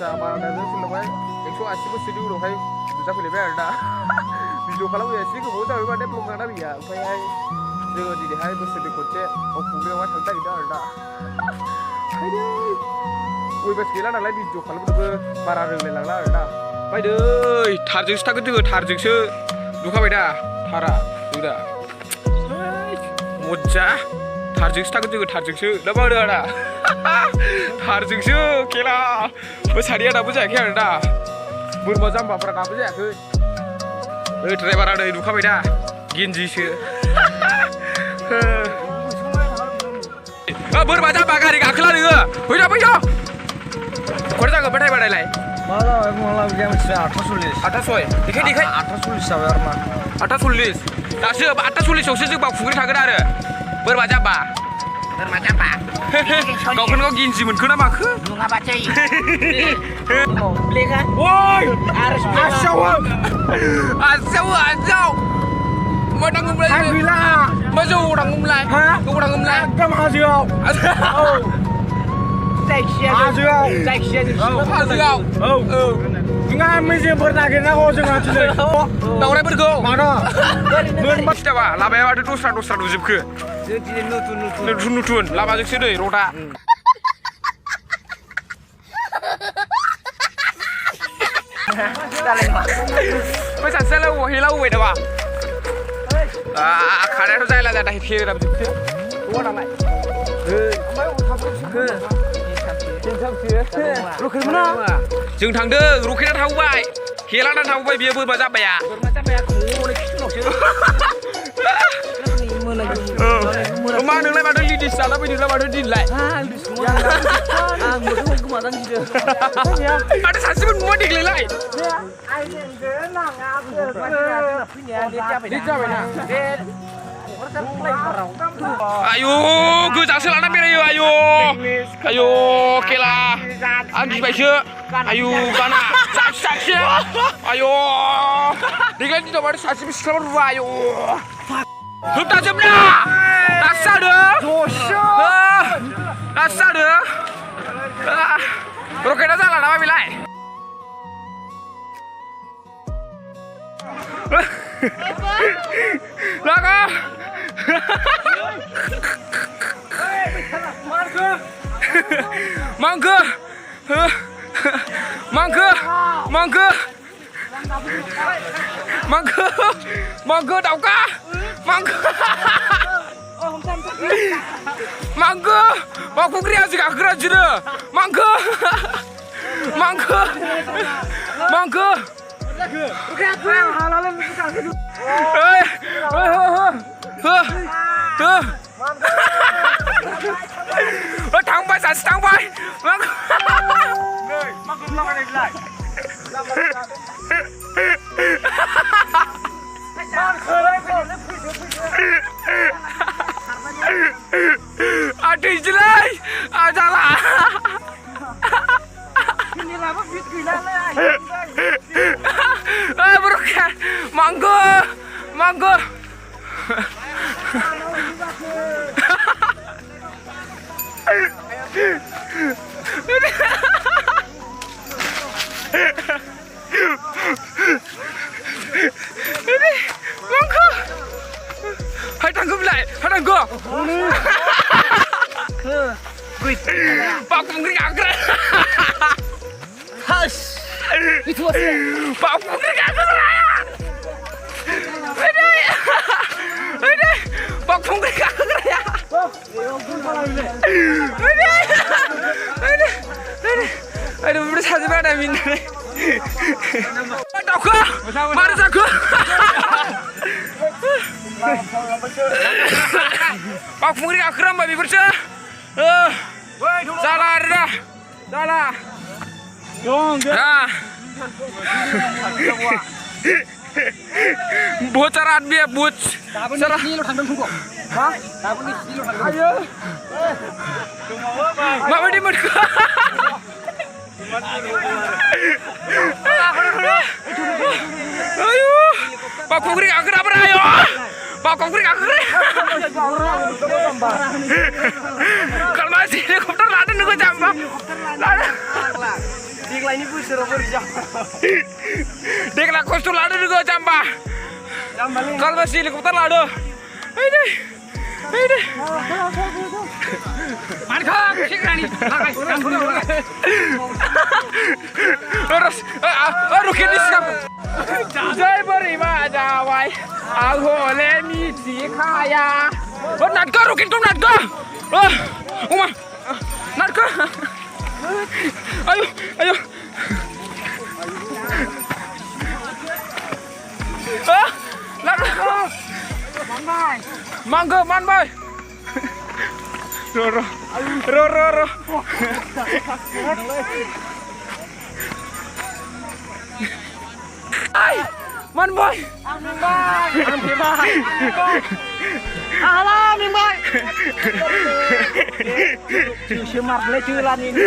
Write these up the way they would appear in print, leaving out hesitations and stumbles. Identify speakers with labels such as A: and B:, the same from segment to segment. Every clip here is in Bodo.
A: मारादाजों सोलोंबाय 180 बोसोरनि उनावहाय नुजाफैलायबाय आरो दा भिडिअ खालामो एसे गोबाव जाबाय माने ब्लग जाना गैया ओमफ्रायहाय जोङो दिनैहाय बोसोरनि खनसे बावखुंग्रियावहाय थांनो नागिरदों आरो दा अयबास गैला नालाय भिडिअ खालामनोबो बारा रोंलायलांला आरो दा बायदै थारजोंसो थांगोन जोङो थारजोंसो नुखाबाय दा थारा नुदा मज्जा थारजोंसो थांगोन जोङो थारजोंसो ना मा होनो आदा थारजोंसो खेला मोसानाया दाबो जायाखै आरो दा बोरमा जाम्बाफ्रा दाबो जायाखै ओइ ड्राइभारा नै नुखाबाय दा गेन्जिसो बोरमा जाम्बा गारि गाखोला नोङो फैदा फैदा खरे जागोन बाथाय बादायलाय
B: माला बिदिया मिथिया 48
A: देखाय देखाय
B: 48 जाबाय आरो ना
A: 48 दासो 48आवसो जों बावखुंग्रि थागोन आरो बोरमा जाम्बा गावखौनो गाव गिन्जि मोनखो ना माखो
C: नङाबासै
A: woi asau mau ngumlai
B: gila
A: maju orang ngumlai orang ngumlai
B: एकदम हाजोआव
A: जायखिया
B: जोंहा मेजेमफोर नागिरनांगौ जोंहा दिनै
A: दावरायफोरखौ
B: मानो
A: मोनबाय लामाया माथो दस्रा नुजोबखो नुथुन लामाजोंसो नै रडा सासेयालाय अबाव हेला अबाय नामा खानायाथ' जायला जादा फेरा जोबसो दङ नालाय जों थांदों रकेटआ थावबाय हेलाना थावबाय बियो बोरमा जाबाया मा नोंलाय माथो लिडिस जाना फैदोंलाय माथो दिनलाय माथो सासेबो नुवा देग्लायलाय आयु गोजासो लाना बेरायो आयु खेला आं गिबायसो आयु गाना सासे आयु देग्लाय दिनाव माथो सासेबो सिख्लाबो रुवा आयु होबथाजोबना दासो जादों रकेटआ जाला नामा बेलाय लागा मांगो दाउखा मांगो बावखुंग्रिया जों गाखोग्रा जिरो मांगो थांबाय सासे थांबाय आदैजोलै आजाला बर'खा मांगो hai thằng cướp lại hai thằng cướp 바꾸는 게 안 그래 바꾸는 게 안 그래야 왜래 바꾸는 게 안 그래야 아니 우리 사지 마라 민나네 나가 말하자 그 바꾸는 게 안 그래 뭐 비버쳐 Salah dah. Salah. Bocoran dia bot. Salah. Hah? Ayo. Mama di mana? Ayo. Pak Kongri agar apa ayo? Pak Kongri agar. Kalau masih helikopter lada nunggu jambak. Lada.
B: देग्लायनि बोसोराव बोरै जाखो
A: देग्लाय खस्थ' लादो नोङो जाम्बा कालबास हेलिकप्टार लादो रकेटनि सिगां जै बोरैबा जाबाय आं हले मिथिखाया नाटका रकेट दं नाटका अमा नाटका ayo mangga man bay ro ay man bay
B: alah Ming Bay chưa mặt lên chưa lan ini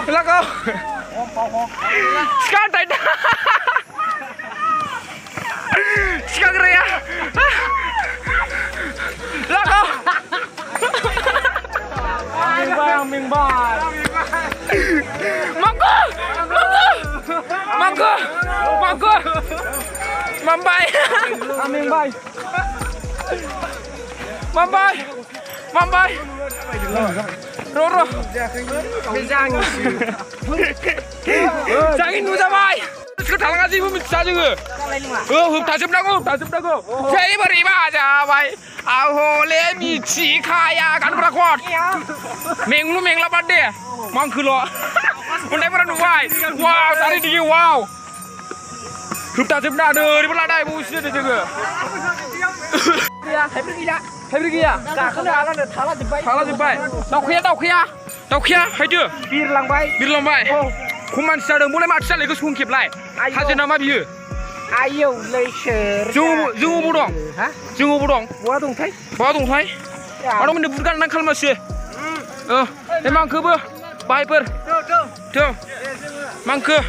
A: là cô sekarang tay sekarang ria là cô
B: Ming Bay
A: mangga Mambay Roro Jangan nusa bay sekarang aja ibu minta juga hubtajubnago jadi beriba aja bay ahole mici kaya kan berakot menglu mengla pade mangkulo udah pernah nuai wow tadi digi wow hubtajubna dari peladai musuh itu juga Hebri ya, thala jebay, daukya, haide, birlangbay, kuman sadeng boleh mati saleh ke sungkip lai, hasil nama biu,
B: ayo leser,
A: jungu budong, bawa dongtai, orang mendebutkan nang kalmasih, emang ke be, baik tuh, mangke.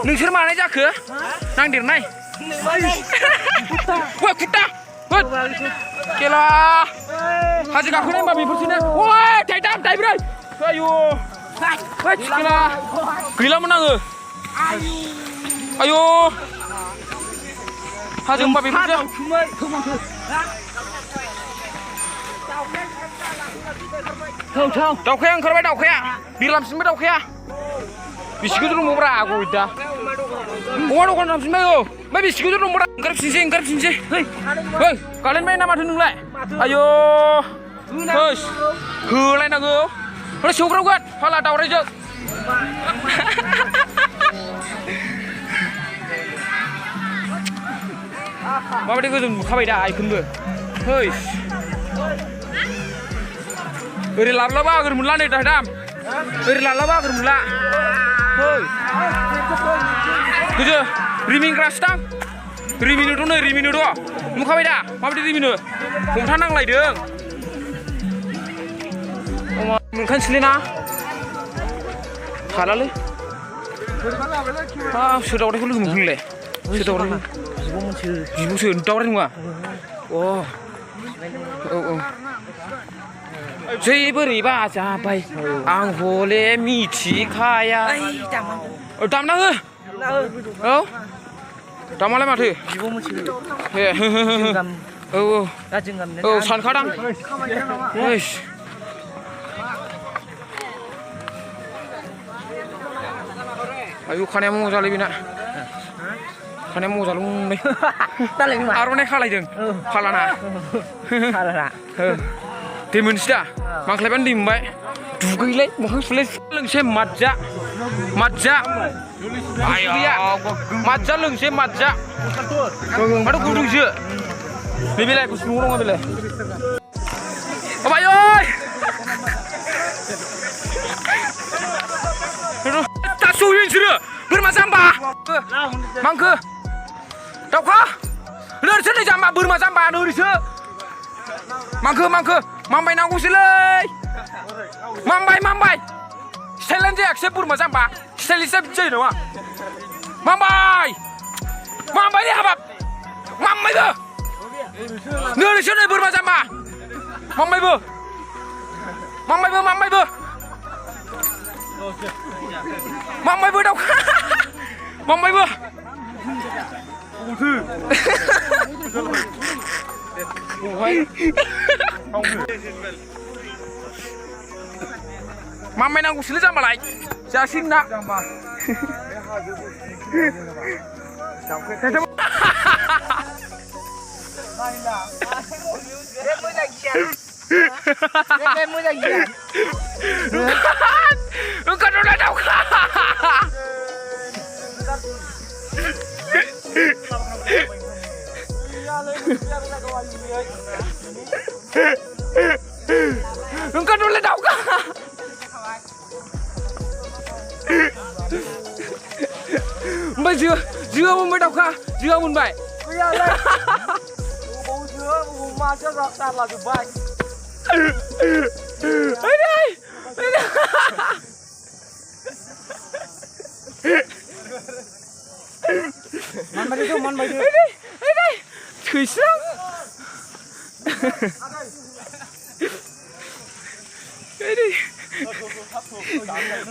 A: नोंसोर माने जाखो नांदेरनाय वै कुत्ता केला हाजो गाखोनाय मा बेफोरसोनो ओइ थाइथाम थाइब्रै आयु वै केला गैलामोन आङो आयु हाजो मा बेफोरसो दाउखाया ओंखारबाय दाउखाया बिरलांफिनबाय दाउखाया बिसिखौ दंब्रा आगौ दा अमा दखान थांफिनबाय औ ओमफ्राय बिसिखौ दंब्रा ओंखारफिनसै hey गालेनबाय ना माथो नोंलाय आयौ होस होलायनांगौ ओमफ्राय सौग्रावगोन फाला दावरायजों माबायदि गोजोन नुखाबाय दा आइखौबो होस ओरै लाबलाबा आगोर मोनला नै दाम ओरै लाबलाबा आगोर मोनला hey गोजो रिमिनग्रासो दां रिमिनो दं नै रिमिनो दं नुखाबाय दा माबायदि रिमिनो हमथा नांलायदों अमा मोनखानोसैलै ना थालालै सोर दावरायखौ लोगो मोनखोनोलाय सोर दावरायखौ बिब'सो दावराय नङा औ जै बोरैबा जाबाय आं हले मिथिखाया दामना हो औ दामालाय माथो औ सानखादां आयु खानाया मोजांलै बेना खानाया मोजांलै आर'नाइ खालायदों फालाना दै मोनसै दा मांख्लायबानो दै मोनबाय दुगैलाय मोखां सुलाय लोंसै माजा गैया माजा लोंसै माजा माथो गुदुंसो बेलाय गुसु नङा बेलाय अबाय ओइ दासो बिसोरो बोरमा जाम्बा मांखो दाउखा नोरसो नै जाम्बा बोरमा जाम्बा नोरसो मांखो मामबाय नांगौसोलै मामबाय स्टाइलानो जायाखिसै बोरमा जाम्बा स्टाइलिसआ बिदि जायो नामा मामबाय नोंसोरनो बोरमा जाम्बा मांबायबो दाउखा मांबायबो मांबाय नांगौसोलै जाम्बालाय जासिगोन ना ओंखारनाय दाउखा ओंखारनाय दाउखा ओमफ्राय जोआ मोनबाय दाउखा जोआ मोनबाय
B: गैयालै बबाव जोआ बबाव मासेया जालाजोब्बाय मानबायदो
A: थैस्रां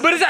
A: बोरै जा